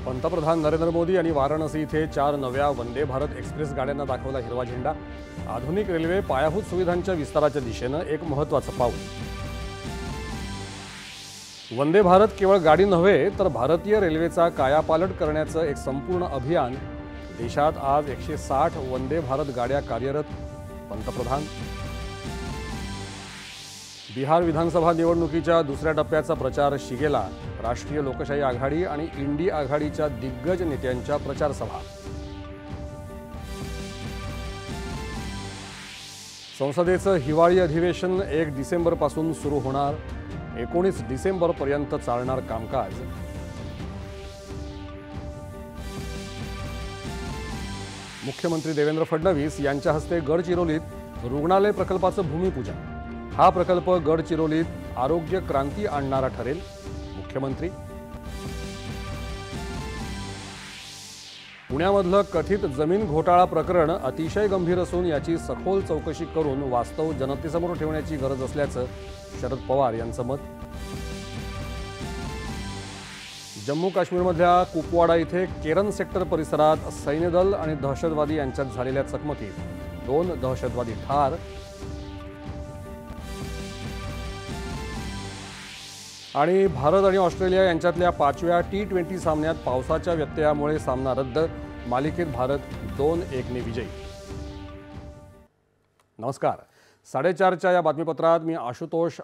पंतप्रधान नरेंद्र मोदी यांनी वाराणसी इथे 4 नव्या वंदे भारत एक्सप्रेस गाड्यांना दाखवला हिरवा झेंडा। आधुनिक रेल्वे पायाभूत सुविधांच्या विस्ताराच्या दिशेने एक महत्त्वाचं पाऊल। वंदे भारत केवळ गाडी नव्हे तर भारतीय रेल्वेचा कायापालट करण्याचं एक संपूर्ण अभियान। देशात आज 160 वंदे भारत गाड्या कार्यरत। पंतप्रधान बिहार विधानसभा निवडणुकीच्या दुसऱ्या टप्प्याचा प्रचार शिगेला। राष्ट्रीय लोकशाही आघाडी आणि इंडी आघाडीच्या दिग्गज नेत्यांच्या प्रचार सभा। संसदेचं हिवाळी अधिवेशन 1 डिसेंबरपासून सुरू होणार। 19 डिसेंबरपर्यंत चालणार कामकाज। मुख्यमंत्री देवेंद्र फडणवीस यांच्या हस्ते गडचिरोलीत रुग्णालय प्रकल्पाचं भूमिपूजन। हा प्रकल्प गडचिरोलीत आरोग्य क्रांती आणणारा ठरेल। मुख्यमंत्री पुण्यामधलं कथित जमीन घोटाळा प्रकरण अतिशय गंभीर असून याची सखोल चौकशी करून वास्तव जनतेसमोर ठेवण्याची गरज असल्याचं शरद पवार यांचं मत। जम्मू काश्मीरमधल्या कुपवाडा इथे केरन सेक्टर परिसरात सैन्यदल आणि दहशतवादी यांच्यात झालेल्या चकमकीत 2 दहशतवादी ठार। आणि भारत आणि ऑस्ट्रेलिया यांच्यातल्या 5व्या T20 सामन्यात पावसाच्या व्यत्ययामुळे सामना रद्द। मालिकेत भारत 2-1 ने विजयी। नमस्कार, 4:30च्या या बातमीपत्रात मी आशुतोष